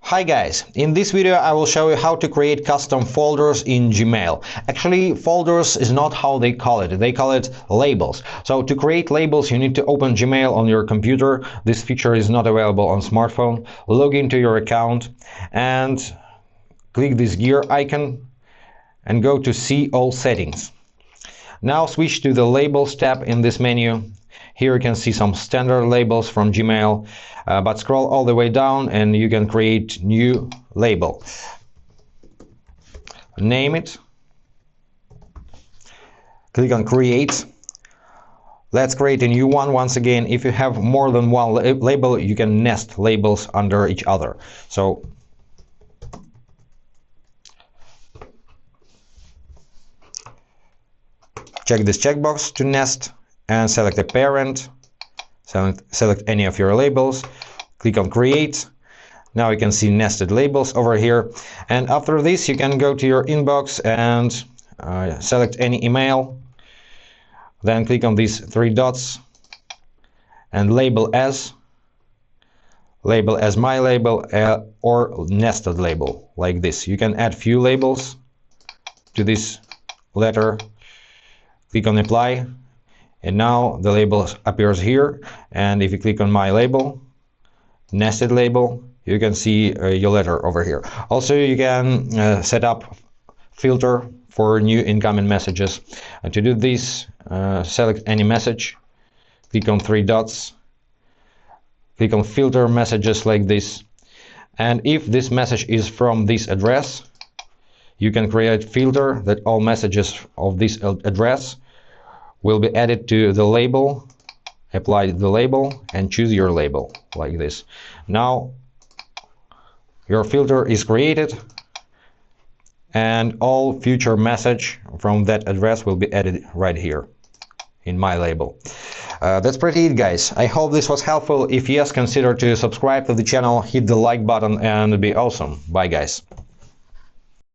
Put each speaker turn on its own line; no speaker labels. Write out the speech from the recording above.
Hi guys, in this video I will show you how to create custom folders in Gmail. Actually, folders is not how they call it. They call it labels. So to create labels you need to open Gmail on your computer. This feature is not available on smartphone. Log into your account and click this gear icon and go to See All Settings. Now switch to the Labels tab in this menu. Here you can see some standard labels from Gmail, but scroll all the way down and you can create new label. Name it. Click on Create. Let's create a new one. Once again, if you have more than one label, you can nest labels under each other. So check this checkbox to nest and select a parent. Select any of your labels. Click on Create. Now you can see nested labels over here. And after this, you can go to your inbox and select any email. Then click on these three dots and label as my label or nested label, like this. You can add few labels to this letter. Click on Apply. And now the label appears here, and if you click on My Label, Nested Label, you can see your letter over here. Also, you can set up filter for new incoming messages. And to do this, select any message, click on three dots, click on Filter Messages like this. And if this message is from this address, you can create a filter that all messages of this address will be added to the label. Apply the label and choose your label like this. Now your filter is created and all future message from that address will be added right here in my label. That's pretty it, guys. I hope this was helpful. If yes, consider to subscribe to the channel, hit the like button, and be awesome. Bye guys.